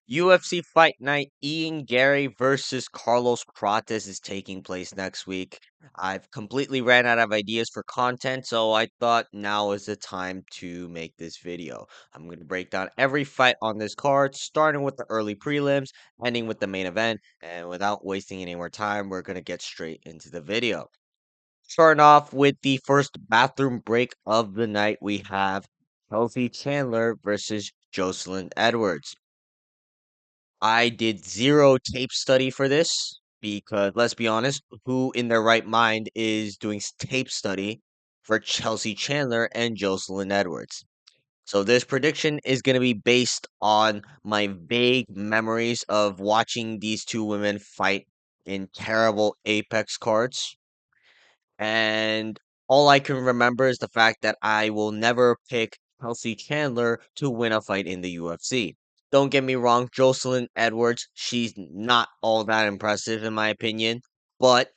UFC Fight Night Ian Garry versus Carlos Prates is taking place next week. I've completely ran out of ideas for content, so I thought now is the time to make this video. I'm going to break down every fight on this card, starting with the early prelims, ending with the main event, and without wasting any more time, we're going to get straight into the video. Starting off with the first bathroom break of the night, we have Chandler versus Joselyn Edwards. I did zero tape study for this because let's be honest, who in their right mind is doing tape study for Chandler and Joselyn Edwards? So this prediction is going to be based on my vague memories of watching these two women fight in terrible Apex cards. And all I can remember is the fact that I will never pick Chandler to win a fight in the UFC. Don't get me wrong, Jocelyn Edwards, she's not all that impressive in my opinion, but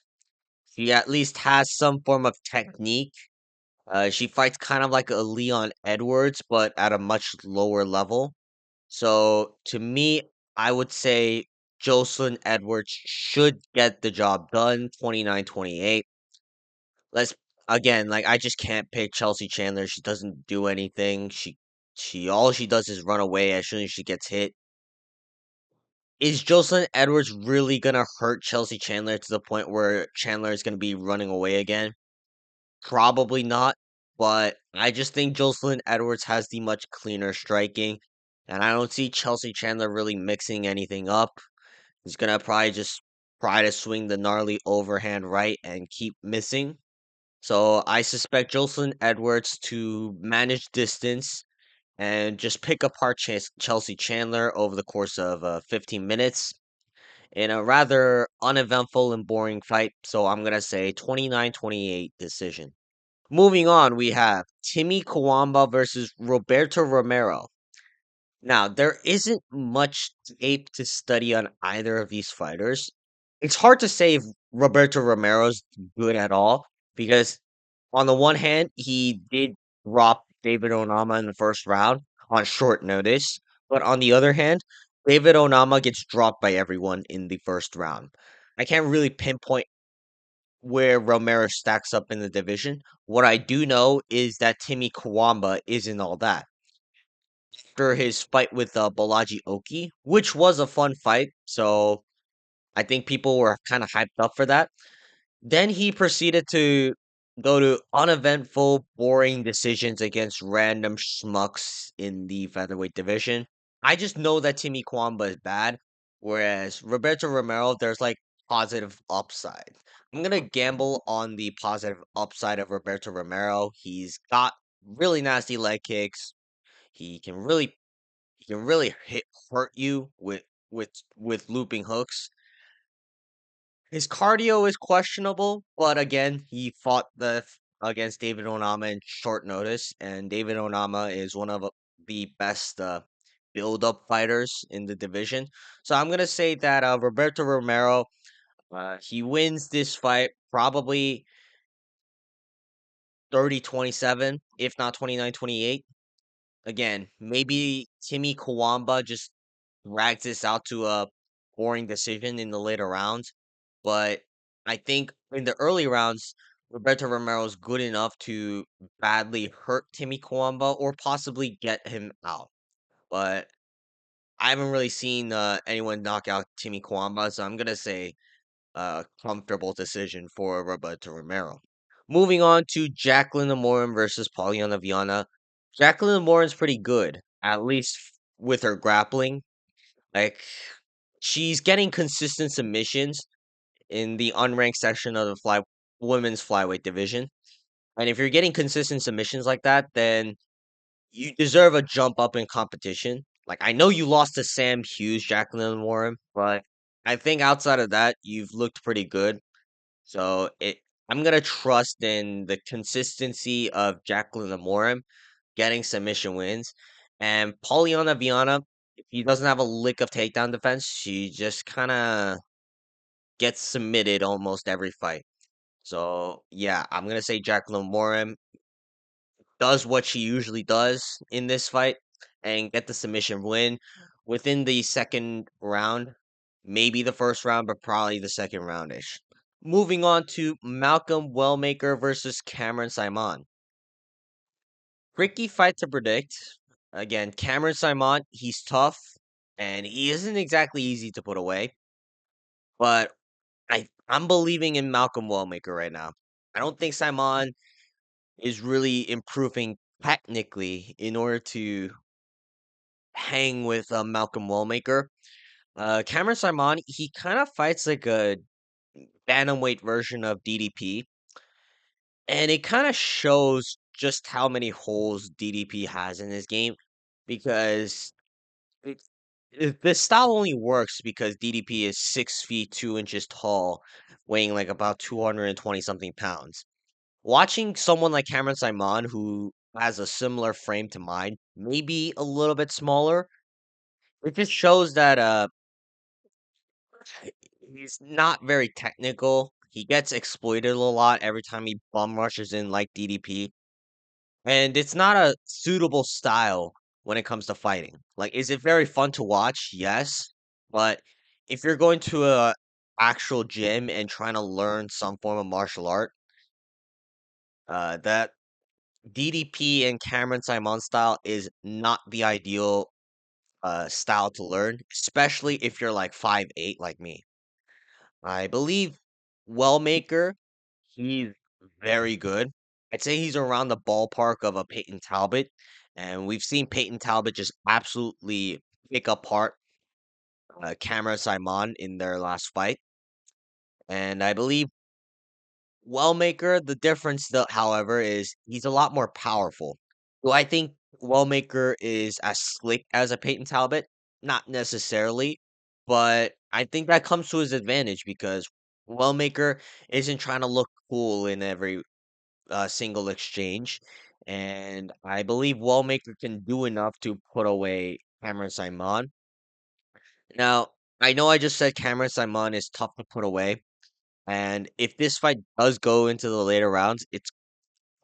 she at least has some form of technique. She fights kind of like a Leon Edwards, but at a much lower level. So to me, I would say Jocelyn Edwards should get the job done 29-28. Let's again, like I just can't pick Chelsea Chandler. She doesn't do anything. She all she does is run away as soon as she gets hit. Is Jocelyn Edwards really gonna hurt Chelsea Chandler to the point where Chandler is gonna be running away again? Probably not. But I just think Jocelyn Edwards has the much cleaner striking, and I don't see Chelsea Chandler really mixing anything up. He's gonna probably just try to swing the gnarly overhand right and keep missing. So I suspect Jocelyn Edwards to manage distance and just pick apart Chelsea Chandler over the course of 15 minutes in a rather uneventful and boring fight. So I'm going to say 29-28 decision. Moving on, we have Timmy Kwamba versus Roberto Romero. Now, there isn't much tape to study on either of these fighters. It's hard to say if Roberto Romero's good at all because on the one hand, he did drop David Onama in the first round on short notice, but on the other hand, David Onama gets dropped by everyone in the first round. I can't really pinpoint where Romero stacks up in the division. What I do know is that Timmy Kwamba isn't all that. After his fight with Balaji Oki, which was a fun fight, so I think people were kind of hyped up for that. Then he proceeded to go to uneventful, boring decisions against random schmucks in the featherweight division. I just know that Timmy Kwamba is bad, whereas Roberto Romero, there's like positive upside. I'm gonna gamble on the positive upside of Roberto Romero. He's got really nasty leg kicks. He can really hurt you with looping hooks. His cardio is questionable, but again, he fought against David Onama in short notice, and David Onama is one of the best build-up fighters in the division. So I'm gonna say that Roberto Romero, he wins this fight probably 30-27, if not 29-28. Again, maybe Timmy Kawamba just drags this out to a boring decision in the later rounds. But I think in the early rounds, Roberto Romero is good enough to badly hurt Timmy Kwamba or possibly get him out. But I haven't really seen anyone knock out Timmy Kwamba, so I'm gonna say comfortable decision for Roberto Romero. Moving on to Jacqueline Morin versus Poliana Viana. Jacqueline Morin's pretty good, at least with her grappling. Like she's getting consistent submissions in the unranked section of the women's flyweight division. And if you're getting consistent submissions like that, then you deserve a jump up in competition. Like I know you lost to Sam Hughes, Jacqueline Warren, but I think outside of that, you've looked pretty good. So I'm gonna trust in the consistency of Jacqueline Warren getting submission wins. And Poliana Viana, if he doesn't have a lick of takedown defense, she just kind of gets submitted almost every fight. So yeah, I'm gonna say Jacqueline Morin does what she usually does in this fight and get the submission win. within the second round, maybe the first round, but probably the second roundish. Moving on to Malcolm Wellmaker versus Cameron Simon. Tricky fight to predict. Again, Cameron Simon, he's tough and he isn't exactly easy to put away. But I'm believing in Malcolm Wellmaker right now. I don't think Simon is really improving technically in order to hang with Malcolm Wellmaker. Cameron Simon, he kind of fights like a bantamweight version of DDP, and it kind of shows just how many holes DDP has in his game because it, this style only works because DDP is 6 feet 2 inches tall, weighing like about 220 something pounds. Watching someone like Cameron Simon, who has a similar frame to mine, maybe a little bit smaller, it just shows that he's not very technical. He gets exploited a lot every time he bum rushes in like DDP. And it's not a suitable style when it comes to fighting. Like, is it very fun to watch? Yes. But if you're going to a actual gym and trying to learn some form of martial art, that DDP and Cameron Simon style is not the ideal style to learn, especially if you're like 5'8" like me. I believe Wellmaker, he's very good. I'd say he's around the ballpark of a Peyton Talbot, and we've seen Peyton Talbot just absolutely pick apart Cameron Simon in their last fight. And I believe Wellmaker, the difference, though, however, is he's a lot more powerful. Do I think Wellmaker is as slick as a Peyton Talbot? Not necessarily, but I think that comes to his advantage because Wellmaker isn't trying to look cool in every single exchange, and I believe Wellmaker can do enough to put away Cameron Simon. Now, I know I just said Cameron Simon is tough to put away, and if this fight does go into the later rounds, it's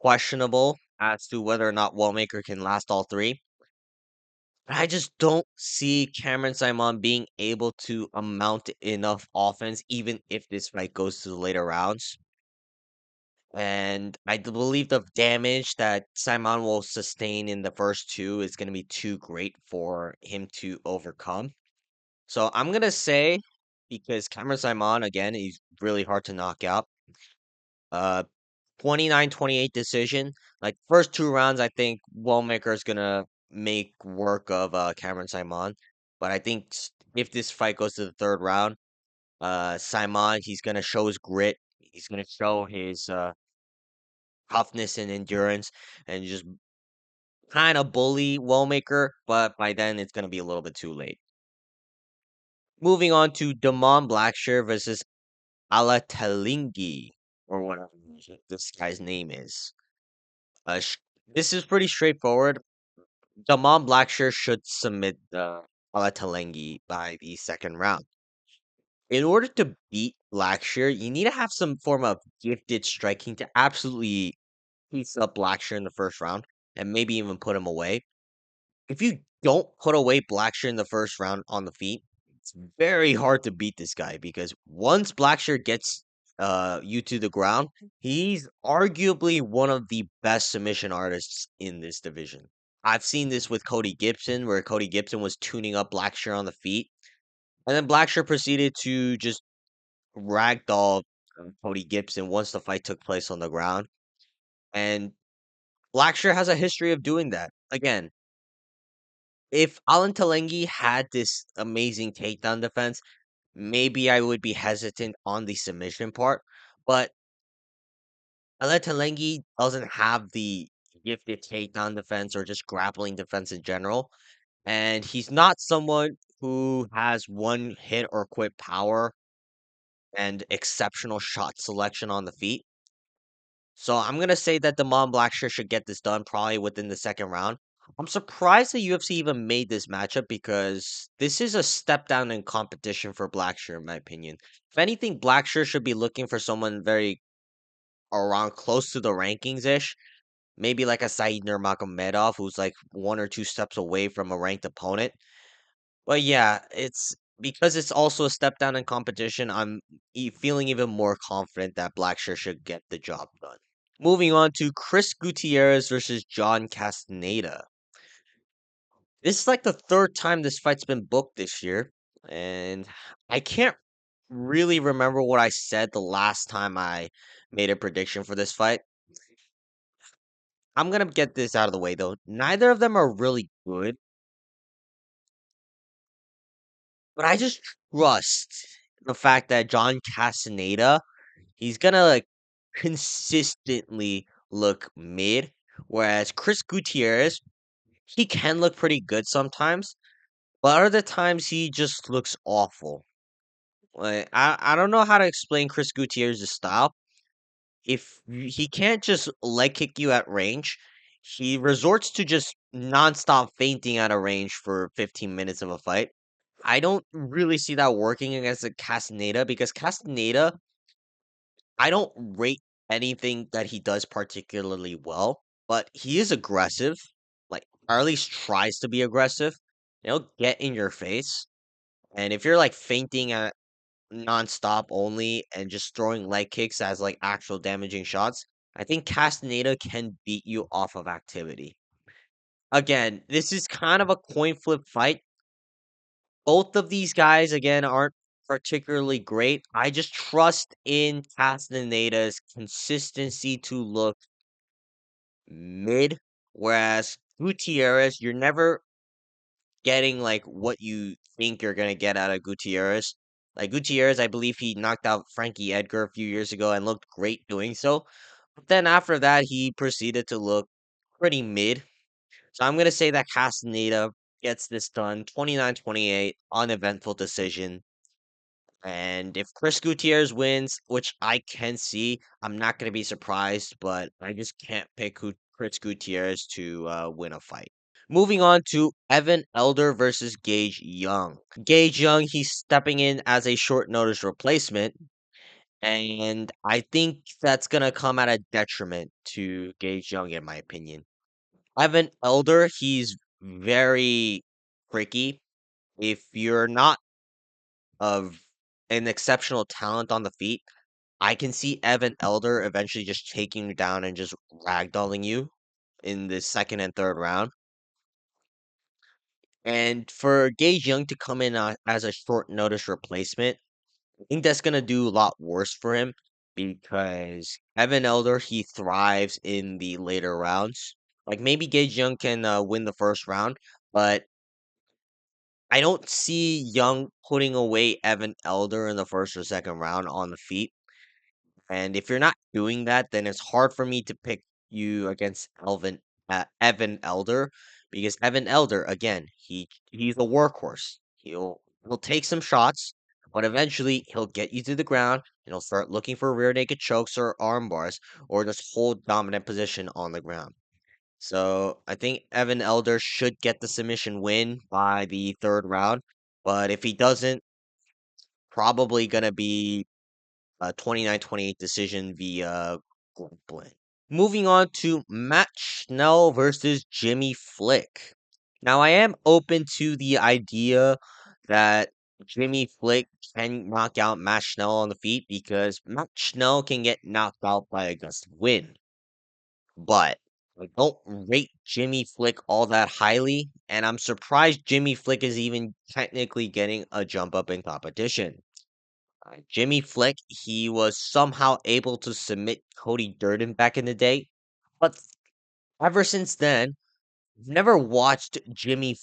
questionable as to whether or not Wellmaker can last all three. But I just don't see Cameron Simon being able to amount enough offense, even if this fight goes to the later rounds. And I believe the damage that Simon will sustain in the first two is going to be too great for him to overcome. So I'm going to say, because Cameron Simon, again, he's really hard to knock out. Uh, 29-28 decision. Like first two rounds, I think Wellmaker is gonna make work of Cameron Simon. But I think if this fight goes to the third round, Simon, he's gonna show his grit. He's gonna show his toughness and endurance, and just kind of bully Wellmaker. But by then, it's gonna be a little bit too late. Moving on to Damon Blackshire versus Alatelingi, or whatever this guy's name is. This is pretty straightforward. Damon Blackshire should submit the Alatelengi by the second round. In order to beat Blackshire, you need to have some form of gifted striking to absolutely piece up Blackshire in the first round and maybe even put him away. If you don't put away Blackshire in the first round on the feet, it's very hard to beat this guy because once Blackshire gets you to the ground, he's arguably one of the best submission artists in this division. I've seen this with Cody Gibson, where Cody Gibson was tuning up Blackshire on the feet, and then Blackshire proceeded to just ragdoll Cody Gibson once the fight took place on the ground. And Blackshire has a history of doing that. Again, if Alan Talengi had this amazing takedown defense, maybe I would be hesitant on the submission part. But Alan Talengi doesn't have the gifted takedown defense or just grappling defense in general. And he's not someone who has one hit or quit power and exceptional shot selection on the feet. So I'm gonna say that Damon Blackshear should get this done probably within the second round. I'm surprised the UFC even made this matchup because this is a step down in competition for Blackshear, in my opinion. If anything, Blackshear should be looking for someone very around close to the rankings ish. Maybe like a Said Nurmagomedov, who's like one or two steps away from a ranked opponent. But yeah, it's because it's also a step down in competition. I'm feeling even more confident that Blackshire should get the job done. Moving on to Chris Gutierrez versus John Castaneda. This is like the third time this fight's been booked this year, and I can't really remember what I said the last time I made a prediction for this fight. I'm gonna get this out of the way though. Neither of them are really good, but I just trust the fact that John Castaneda, he's gonna like consistently look mid, whereas Chris Gutierrez, he can look pretty good sometimes, but other times he just looks awful. Like I don't know how to explain Chris Gutierrez's style. If he can't just leg kick you at range, he resorts to just nonstop feinting at a range for 15 minutes of a fight. I don't really see that working against a Castaneda because Castaneda, I don't rate anything that he does particularly well, but he is aggressive, like or at least tries to be aggressive. He'll get in your face. And if you're like feinting at nonstop only and just throwing leg kicks as like actual damaging shots, I think Castaneda can beat you off of activity. Again, this is kind of a coin flip fight. Both of these guys, again, aren't particularly great. I just trust in Castaneda's consistency to look mid, whereas Gutierrez, you're never getting like what you think you're gonna get out of Gutierrez. Like Gutierrez, I believe he knocked out Frankie Edgar a few years ago and looked great doing so. But then after that, he proceeded to look pretty mid. So I'm gonna say that Castaneda gets this done 29-28, uneventful decision. And if Chris Gutierrez wins, which I can see, I'm not gonna be surprised, but I just can't pick Chris Gutierrez to win a fight. Moving on to Evan Elder versus Gage Young. Gage Young, he's stepping in as a short notice replacement, and I think that's going to come at a detriment to Gage Young, in my opinion. Evan Elder, he's very tricky. If you're not of an exceptional talent on the feet, I can see Evan Elder eventually just taking you down and just ragdolling you in the second and third round. And for Gage Young to come in as a short notice replacement, I think that's going to do a lot worse for him because Evan Elder, he thrives in the later rounds. Like maybe Gage Young can win the first round, but I don't see Young putting away Evan Elder in the first or second round on the feet. And if you're not doing that, then it's hard for me to pick you against Evan Elder because Evan Elder, again, he's a workhorse. He'll take some shots, but eventually he'll get you to the ground and he'll start looking for rear naked chokes or arm bars or just hold dominant position on the ground. So I think Evan Elder should get the submission win by the third round, but if he doesn't, probably gonna be a 29-28 decision via Goldblin. Moving on to Matt Schnell versus Jimmy Flick. Now, I am open to the idea that Jimmy Flick can knock out Matt Schnell on the feet because Matt Schnell can get knocked out by a gust of wind. But I don't rate Jimmy Flick all that highly, and I'm surprised Jimmy Flick is even technically getting a jump up in competition. Jimmy Flick, he was somehow able to submit Cody Durden back in the day, but ever since then, I've never watched Jimmy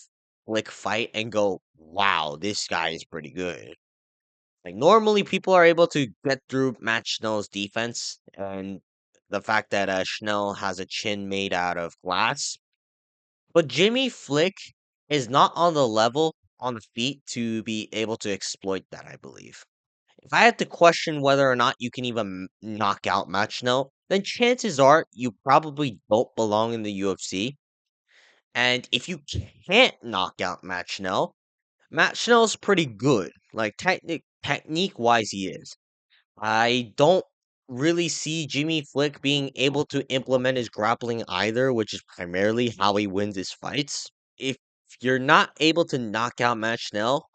Flick fight and go, "Wow, this guy is pretty good." Like normally, people are able to get through Matt Schnell's defense and the fact that Schnell has a chin made out of glass, but Jimmy Flick is not on the level on the feet to be able to exploit that. I believe. If I had to question whether or not you can even knock out Matt Schnell, then chances are you probably don't belong in the UFC. And if you can't knock out Matt Schnell's pretty good. Like technique wise, he is. I don't really see Jimmy Flick being able to implement his grappling either, which is primarily how he wins his fights. If you're not able to knock out Matt Schnell,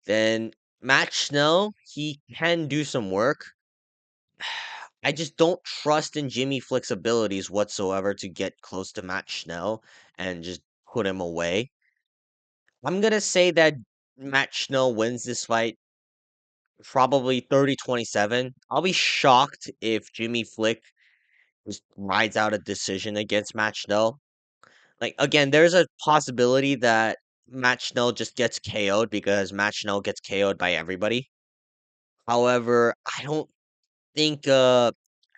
then Matt Schnell, he can do some work. I just don't trust in Jimmy Flick's abilities whatsoever to get close to Matt Schnell and just put him away. I'm gonna say that Matt Schnell wins this fight probably 30-27. I'll be shocked if Jimmy Flick just rides out a decision against Matt Schnell. Like again, there's a possibility that Matt Schnell just gets KO'd because Matt Schnell gets KO'd by everybody. However, I don't think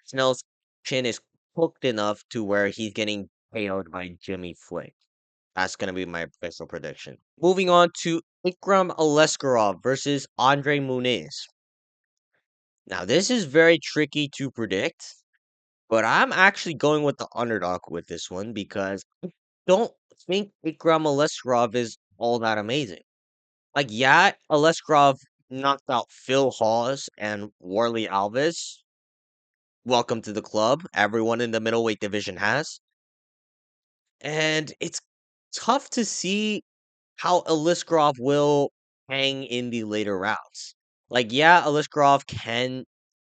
Snell's chin is cooked enough to where he's getting KO'd by Jimmy Flick. That's gonna be my official prediction. Moving on to Ikram Alisgrov versus Andre Muniz. Now this is very tricky to predict, but I'm actually going with the underdog with this one because don't think Ikram Alisgrov is all that amazing. Like, yeah, Alisgrov knocked out Phil Hawes and Warley Alves. Welcome to the club. Everyone in the middleweight division has. And it's tough to see how Alisgrov will hang in the later rounds. Like, yeah, Alisgrov can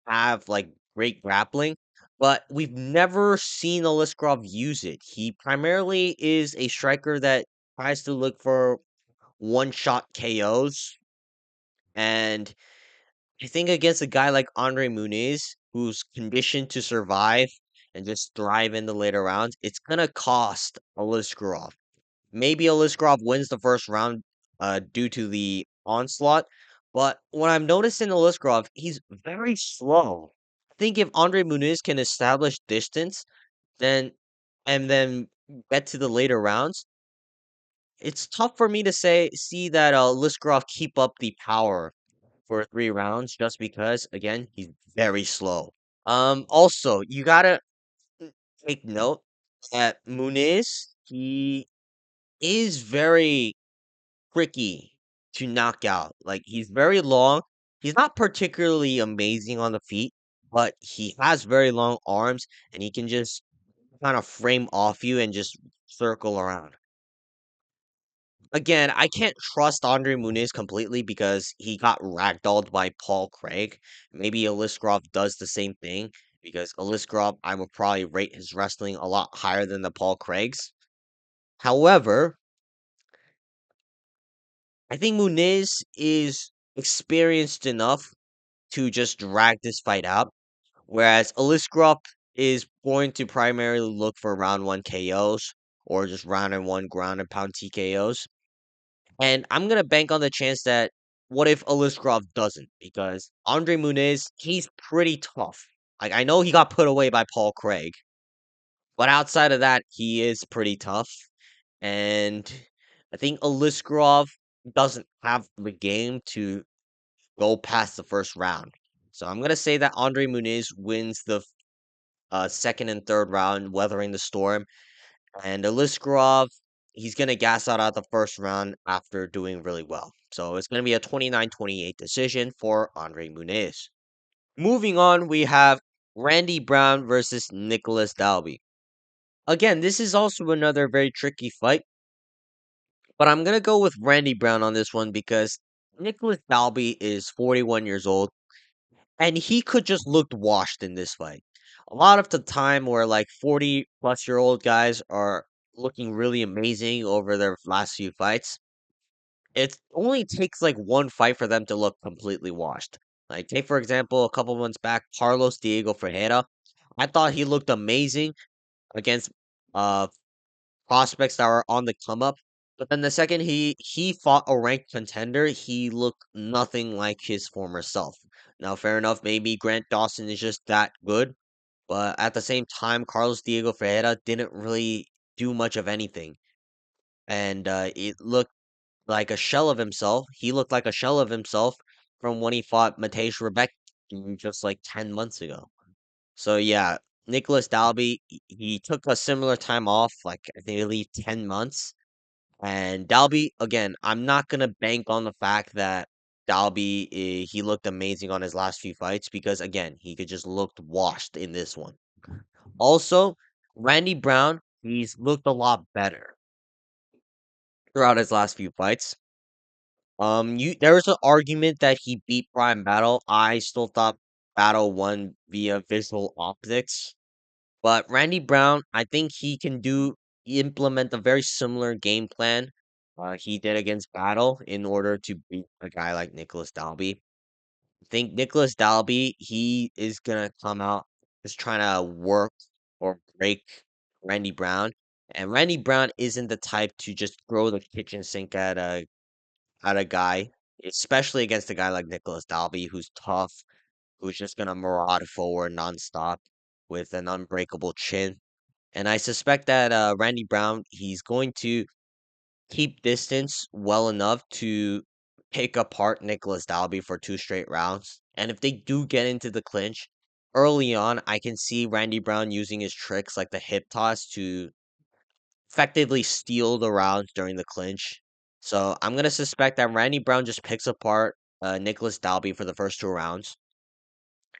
have like great grappling, but we've never seen Alisgrov use it. He primarily is a striker that tries to look for one shot KOs. And I think against a guy like Andre Muniz, who's conditioned to survive and just thrive in the later rounds, it's gonna cost Aliskerov. Maybe Aliskerov wins the first round due to the onslaught, but what I'm noticing Aliskerov, he's very slow. I think if Andre Muniz can establish distance, then and then get to the later rounds, it's tough for me to say see that Aliskerov keep up the power for 3 rounds just because again he's very slow. Also you gotta take note that Muniz he is very tricky to knock out. Like he's very long. He's not particularly amazing on the feet, but he has very long arms and he can just kind of frame off you and just circle around. Again, I can't trust Andre Muniz completely because he got ragdolled by Paul Craig. Maybe Alisgrov does the same thing because Alisgrov, I would probably rate his wrestling a lot higher than the Paul Craigs. However, I think Muniz is experienced enough to just drag this fight out, whereas Alisgrov is going to primarily look for round one KOs or just round and one ground and pound TKOs. And I'm gonna bank on the chance that what if Alisgrov doesn't? Because Andre Muniz, he's pretty tough. Like I know he got put away by Paul Craig, but outside of that, he is pretty tough. And I think Alisgrov doesn't have the game to go past the first round. So I'm gonna say that Andre Muniz wins the second and third round, weathering the storm. And Aliskerov, he's going to gas out at the first round after doing really well. So it's going to be a 29-28 decision for Andre Muniz. Moving on, we have Randy Brown versus Nicholas Dalby. Again, this is also another very tricky fight, but I'm going to go with Randy Brown on this one because Nicholas Dalby is 41 years old and he could just looked washed in this fight. A lot of the time where like 40-plus-year-old guys are looking really amazing over their last few fights, it only takes like one fight for them to look completely washed. Like take for example, a couple months back, Carlos Diego Ferreira. I thought he looked amazing against uh prospects that were on the come up. But then the second he fought a ranked contender, he looked nothing like his former self. Now, fair enough, maybe Grant Dawson is just that good, but at the same time, Carlos Diego Ferreira didn't really do much of anything, and it looked like a shell of himself. He looked like a shell of himself from when he fought Mateusz Rebek just like 10 months ago. So yeah, Nicholas Dalby, he took a similar time off, like I think at least 10 months. And Dalby, again, I'm not gonna bank on the fact that Dalby he looked amazing on his last few fights because again, he could just looked washed in this one. Also, Randy Brown, he's looked a lot better. throughout his last few fights. There was an argument that he beat Prime Battle. I still thought Battle won via visual optics, but Randy Brown, I think implement a very similar game plan he did against Battle in order to beat a guy like Nicholas Dalby. I think Nicholas Dalby, he is gonna come out just trying to work or break Randy Brown. And Randy Brown isn't the type to just throw the kitchen sink at a guy, especially against a guy like Nicholas Dalby, who's tough, who's just gonna maraud forward nonstop with an unbreakable chin. And I suspect that Randy Brown, he's going to keep distance well enough to pick apart Nicholas Dalby for 2 straight rounds. And if they do get into the clinch early on, I can see Randy Brown using his tricks like the hip toss to effectively steal the rounds during the clinch. So I'm gonna suspect that Randy Brown just picks apart Nicholas Dalby for the first 2 rounds.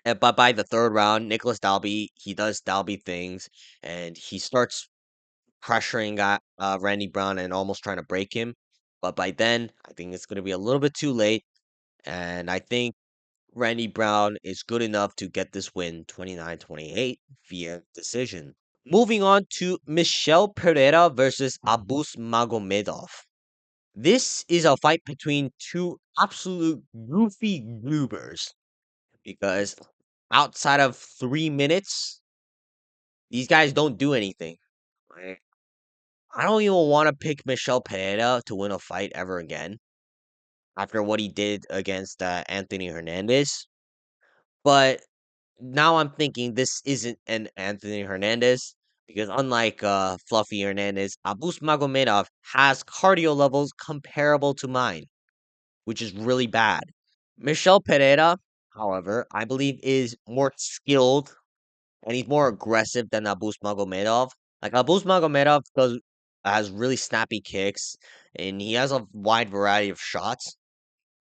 But by the third round, Nicholas Dalby, he does Dalby things and he starts pressuring Randy Brown and almost trying to break him. But by then, I think it's going to be a little bit too late. And I think Randy Brown is good enough to get this win 29-28 via decision. Moving on to Michel Pereira versus Abus Magomedov. This is a fight between two absolute goofy goobers because outside of 3 minutes, these guys don't do anything. Like, I don't even want to pick Michel Pereira to win a fight ever again after what he did against Anthony Hernandez. But now I'm thinking this isn't an Anthony Hernandez because unlike Fluffy Hernandez, Abus Magomedov has cardio levels comparable to mine, which is really bad. Michel Pereira, however, I believe is more skilled and he's more aggressive than Abus Magomedov. Like Abus Magomedov has really snappy kicks and he has a wide variety of shots,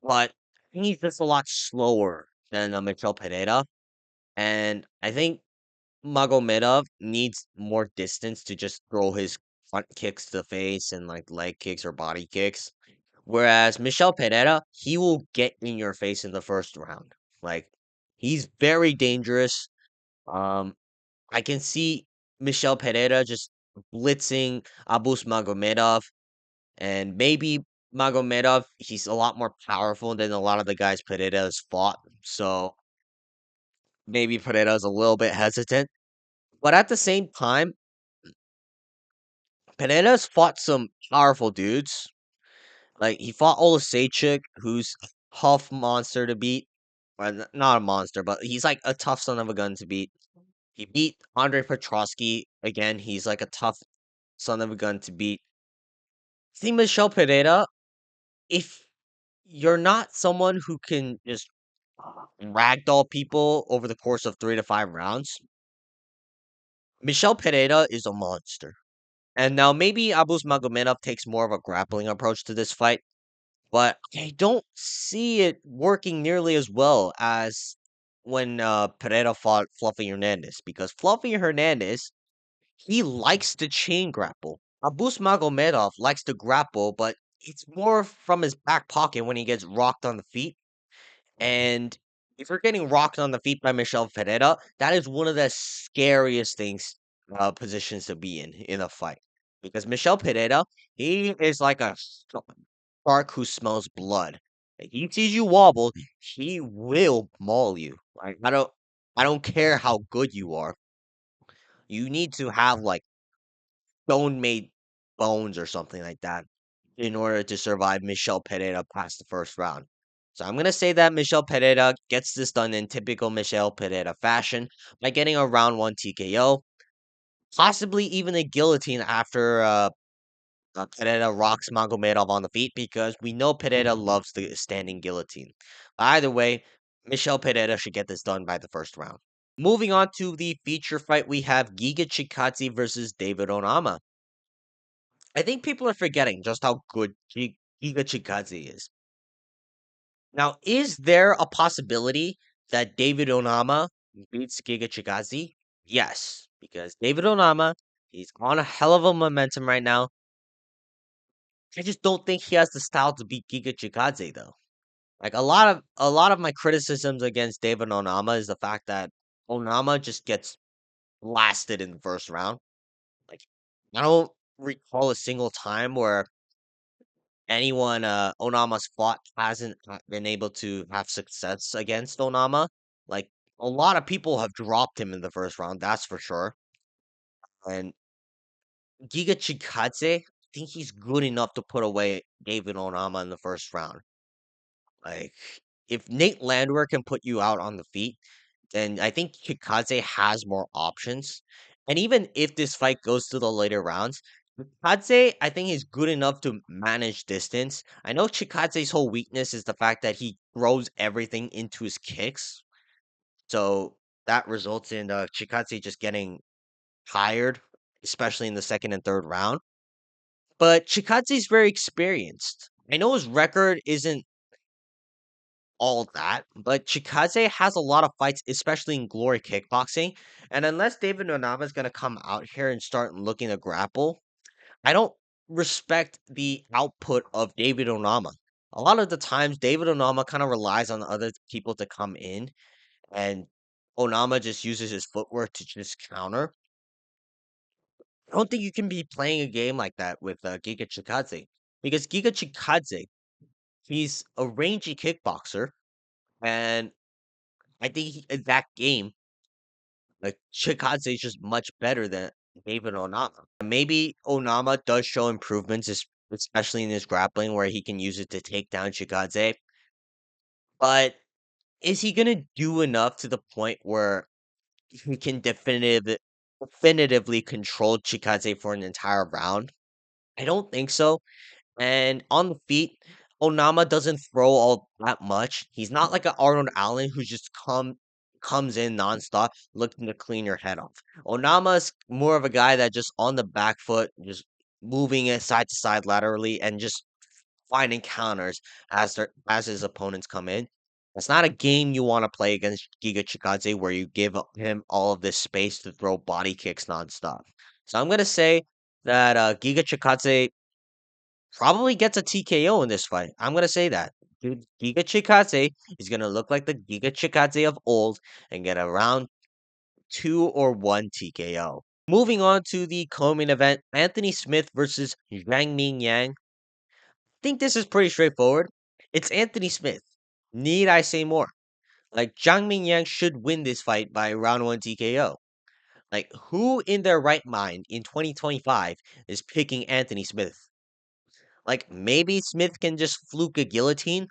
but he's just a lot slower than Michel Pereira. And I think Magomedov needs more distance to just throw his front kicks to the face and like leg kicks or body kicks. Whereas Michel Pereira, he will get in your face in the first round. Like he's very dangerous. Um, I can see Michel Pereira just blitzing Abus Magomedov, and maybe Magomedov, he's a lot more powerful than a lot of the guys Pereira has fought. So maybe Pereira's a little bit hesitant. But at the same time, Pereira's fought some powerful dudes. Like he fought Olasechik, who's a tough monster to beat. Or not a monster, but he's like a tough son of a gun to beat. He beat Andre Petrosky again. He's like a tough son of a gun to beat. See, Michel Pereira, if you're not someone who can just ragdoll people over the course of 3 to 5 rounds, Michel Pereira is a monster. And now maybe Abus Magomedov takes more of a grappling approach to this fight, but I don't see it working nearly as well as when Pereira fought Fluffy Hernandez because Fluffy Hernandez, he likes to chain grapple. Abus Magomedov likes to grapple, but it's more from his back pocket when he gets rocked on the feet. And if you're getting rocked on the feet by Michel Pereira, that is one of the scariest positions to be in a fight. Because Michel Pereira, he is like a shark who smells blood. If he sees you wobble, he will maul you. Like I don't care how good you are. You need to have like stone made bones or something like that in order to survive Michel Pereira past the first round. So I'm gonna say that Michel Pereira gets this done in typical Michel Pereira fashion by getting a round one TKO, possibly even a guillotine after Pereira rocks Magomedov on the feet because we know Pereira loves the standing guillotine. Either way, Michel Pereira should get this done by the first round. Moving on to the feature fight, we have Giga Chikadze versus David Onama. I think people are forgetting just how good Giga Chikadze is. Now, is there a possibility that David Onama beats Giga Chikadze? Yes, because David Onama, he's on a hell of a momentum right now. I just don't think he has the style to beat Giga Chikadze though. Like a lot of my criticisms against David Onama is the fact that Onama just gets blasted in the first round. Like I don't recall a single time where anyone Onama's fought hasn't been able to have success against Onama. Like a lot of people have dropped him in the first round, that's for sure. And Giga Chikadze, I think he's good enough to put away David Onama in the first round. Like if Nate Landwehr can put you out on the feet, then I think Chikadze has more options. And even if this fight goes to the later rounds, Chikadze, I think he's good enough to manage distance. I know Chikadze's whole weakness is the fact that he throws everything into his kicks. So that results in Chikadze just getting tired, especially in the second and third round. But Chikadze's very experienced. I know his record isn't all that, but Chikaze has a lot of fights, especially in glory kickboxing. And unless David Onama is going to come out here and start looking to grapple, I don't respect the output of David Onama. A lot of the times, David Onama kind of relies on other people to come in, and Onama just uses his footwork to just counter. I don't think you can be playing a game like that with Giga Chikadze because Giga Chikadze, he's a rangy kickboxer, and I think in that game, like Chikadze is just much better than David Onama. Maybe Onama does show improvements, especially in his grappling, where he can use it to take down Chikadze. But is he gonna do enough to the point where he can definitively control Chikadze for an entire round? I don't think so. And on the feet, Onama doesn't throw all that much. He's not like an Arnold Allen who just comes in nonstop looking to clean your head off. Onama's more of a guy that just on the back foot, just moving it side to side laterally and just finding counters as his opponents come in. It's not a game you want to play against Giga Chikadze where you give him all of this space to throw body kicks nonstop. So I'm gonna say that Giga Chikadze probably gets a TKO in this fight. I'm gonna say that. Dude, Giga Chikadze is gonna look like the Giga Chikadze of old and get a round 2 or 1 TKO. Moving on to the co-main event, Anthony Smith versus Zhang Mingyang. I think this is pretty straightforward. It's Anthony Smith. Need I say more? Like Zhang Mingyang should win this fight by round 1 TKO. Like who in their right mind in 2025 is picking Anthony Smith? Like maybe Smith can just fluke a guillotine,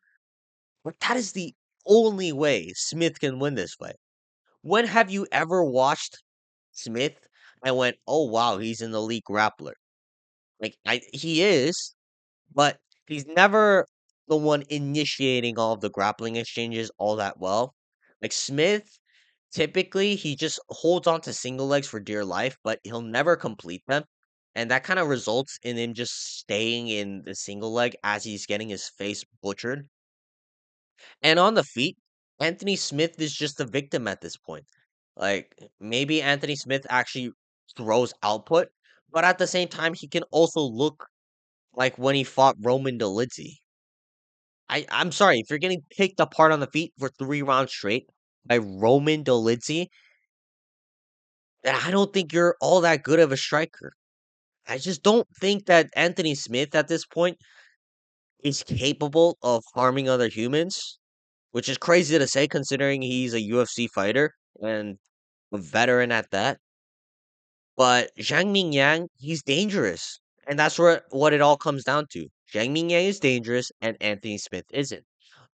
but that is the only way Smith can win this fight. When have you ever watched Smith and went, "Oh wow, he's an elite grappler"? Like he is, but he's never the one initiating all of the grappling exchanges all that well. Like Smith, typically he just holds on to single legs for dear life, but he'll never complete them. And that kind of results in him just staying in the single leg as he's getting his face butchered. And on the feet, Anthony Smith is just a victim at this point. Like maybe Anthony Smith actually throws output, but at the same time, he can also look like when he fought Roman Dolidze. I'm sorry, if you're getting picked apart on the feet for 3 rounds straight by Roman Dolidze, then I don't think you're all that good of a striker. I just don't think that Anthony Smith at this point is capable of harming other humans, which is crazy to say considering he's a UFC fighter and a veteran at that. But Zhang Mingyang, he's dangerous. And that's what it all comes down to. Zhang Mingyang is dangerous and Anthony Smith isn't.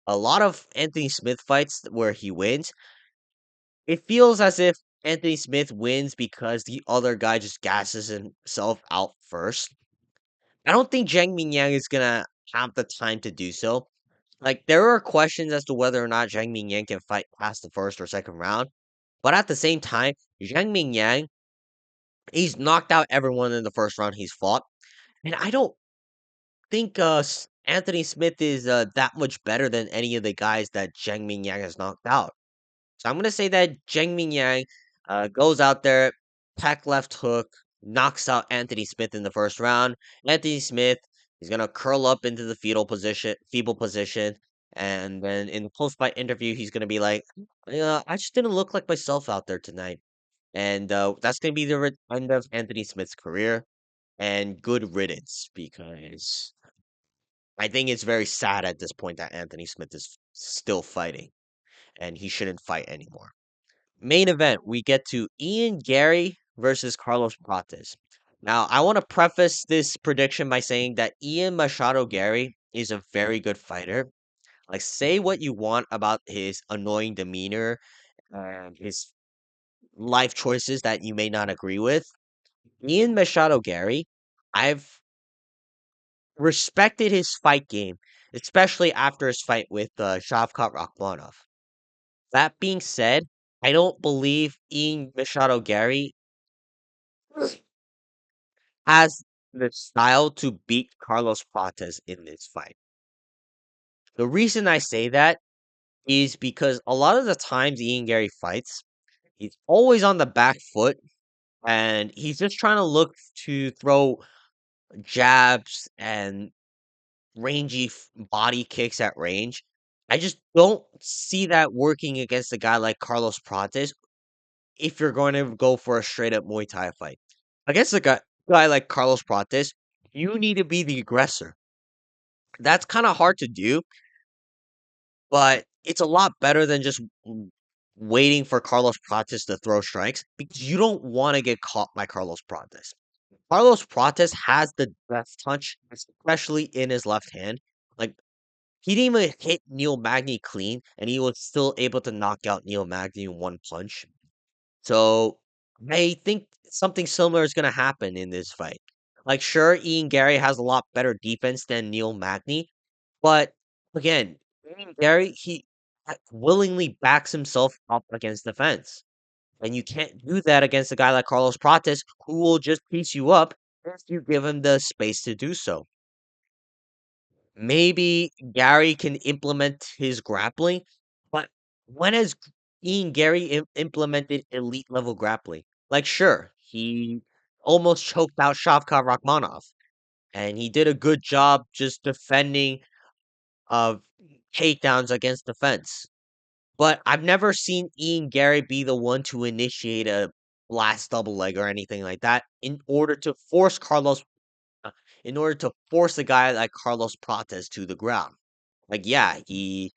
A lot of Anthony Smith fights where he wins, it feels as if Anthony Smith wins because the other guy just gasses himself out first. I don't think Zhang Mingyang is gonna have the time to do so. Like there are questions as to whether or not Zhang Mingyang can fight past the first or second round. But at the same time, Zhang Mingyang, he's knocked out everyone in the first round he's fought. And I don't think Anthony Smith is that much better than any of the guys that Zhang Mingyang has knocked out. So I'm gonna say that Zhang Mingyang goes out there, pack left hook, knocks out Anthony Smith in the first round. Anthony Smith He's gonna curl up into the feeble position, and then in the post-fight interview, he's gonna be like, "Yeah, I just didn't look like myself out there tonight," and that's gonna be the end of Anthony Smith's career. And good riddance, because I think it's very sad at this point that Anthony Smith is still fighting, and he shouldn't fight anymore. Main event, we get to Garry versus Carlos Prates. Now, I want to preface this prediction by saying that Machado Garry is a very good fighter. Like, say what you want about his annoying demeanor and his life choices that you may not agree with. Machado Garry, I've respected his fight game, especially after his fight with Shavkat Rakhmonov. That being said, I don't believe Machado Garry has the style to beat Carlos Prates in this fight. The reason I say that is because a lot of the times Ian Garry fights, he's always on the back foot, and he's just trying to look to throw jabs and body kicks at range. I just don't see that working against a guy like Carlos Prates if you're going to go for a straight up Muay Thai fight. Against a guy like Carlos Prates, you need to be the aggressor. That's kind of hard to do, but it's a lot better than just waiting for Carlos Prates to throw strikes, because you don't want to get caught by Carlos Prates. Carlos Prates has the death touch, especially in his left hand. Like, he didn't even hit Neil Magny clean, and he was still able to knock out Neil Magny in one punch. So I think something similar is going to happen in this fight. Like, sure, Ian Garry has a lot better defense than Neil Magny, but again, Ian Garry, he willingly backs himself up against the fence. And you can't do that against a guy like Carlos Prates, who will just piece you up if you give him the space to do so. Maybe Garry can implement his grappling, but when has Ian Garry implemented elite level grappling? Like, sure, he almost choked out Shavkat Rakhmonov, and he did a good job just defending of takedowns against the fence. But I've never seen Ian Garry be the one to initiate a blast double leg or anything like that uh, in order to force a guy like Carlos Prates to the ground. Like, yeah, he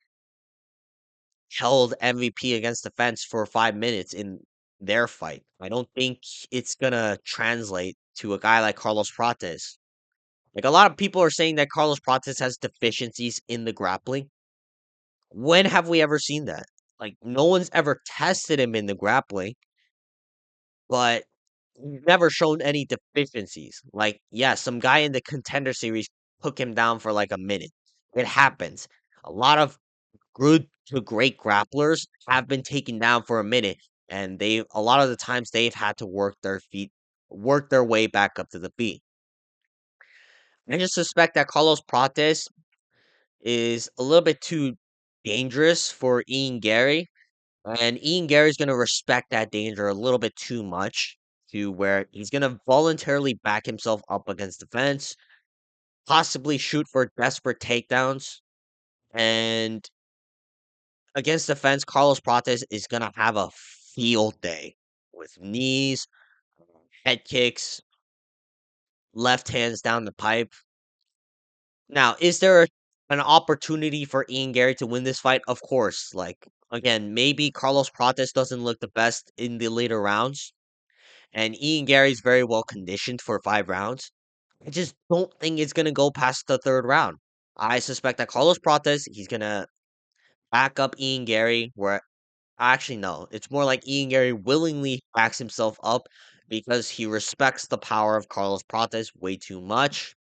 held MVP against the fence for 5 minutes in their fight. I don't think it's gonna translate to a guy like Carlos Prates. Like, a lot of people are saying that Carlos Prates has deficiencies in the grappling. When have we ever seen that? Like, no one's ever tested him in the grappling, but he's never shown any deficiencies. Like, yeah, some guy in the contender series took him down for like a minute. It happens. A lot of good to great grapplers have been taken down for a minute, and they a lot of the times they've had to work their way back up to the feet. I just suspect that Carlos Prates is a little bit too dangerous for Ian Garry, and Ian Gary's gonna respect that danger a little bit too much, to where he's gonna voluntarily back himself up against the fence, possibly shoot for desperate takedowns, and against the fence, Carlos Prates is gonna have a field day with knees, head kicks, left hands down the pipe. Now, is there an opportunity for Ian Garry to win this fight? Of course. Like, again, maybe Carlos Prates doesn't look the best in the later rounds, and Ian Gary's very well conditioned for 5 rounds. I just don't think it's gonna go past the third round. I suspect that Carlos Prates, he's gonna back up Ian Garry, where actually, no. It's more like Ian Garry willingly backs himself up because he respects the power of Carlos Prates way too much.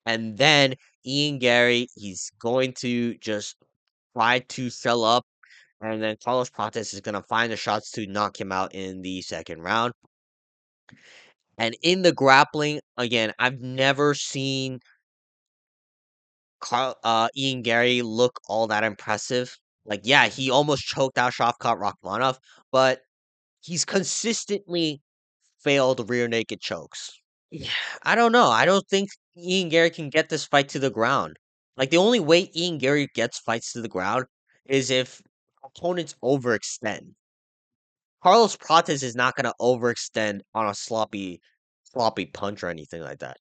And then Ian Garry, he's going to just try to sell up, and then Carlos Prates is going to find the shots to knock him out in the second round. And in the grappling, again, I've never seen Ian Garry look all that impressive. Like, yeah, he almost choked out Shavkat Rakhmonov, but he's consistently failed rear naked chokes. Yeah, I don't know. I don't think Ian Garry can get this fight to the ground. Like, the only way Ian Garry gets fights to the ground is if opponents overextend. Carlos Prates is not gonna overextend on a sloppy punch or anything like that.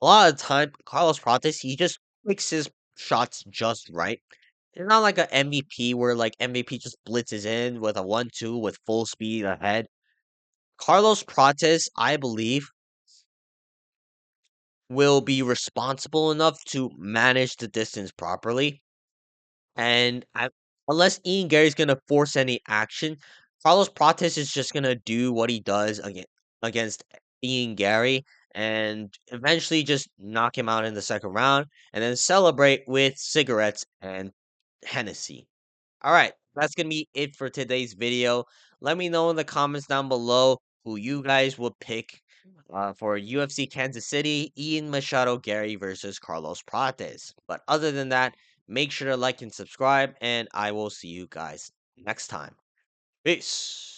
A lot of the time, Carlos Prates, he just picks his shots just right. It's not like a MVP where like MVP just blitzes in with a 1-2 with full speed ahead. Carlos Prates, I believe, will be responsible enough to manage the distance properly. And unless Ian Gary's gonna force any action, Carlos Prates is just gonna do what he does against Ian Gary and eventually just knock him out in the second round and then celebrate with cigarettes and Hennessy. All right, that's gonna be it for today's video. Let me know in the comments down below who you guys would pick for UFC Kansas City, Ian Machado Gary versus Carlos Prates. But other than that, make sure to like and subscribe, and I will see you guys next time. Peace.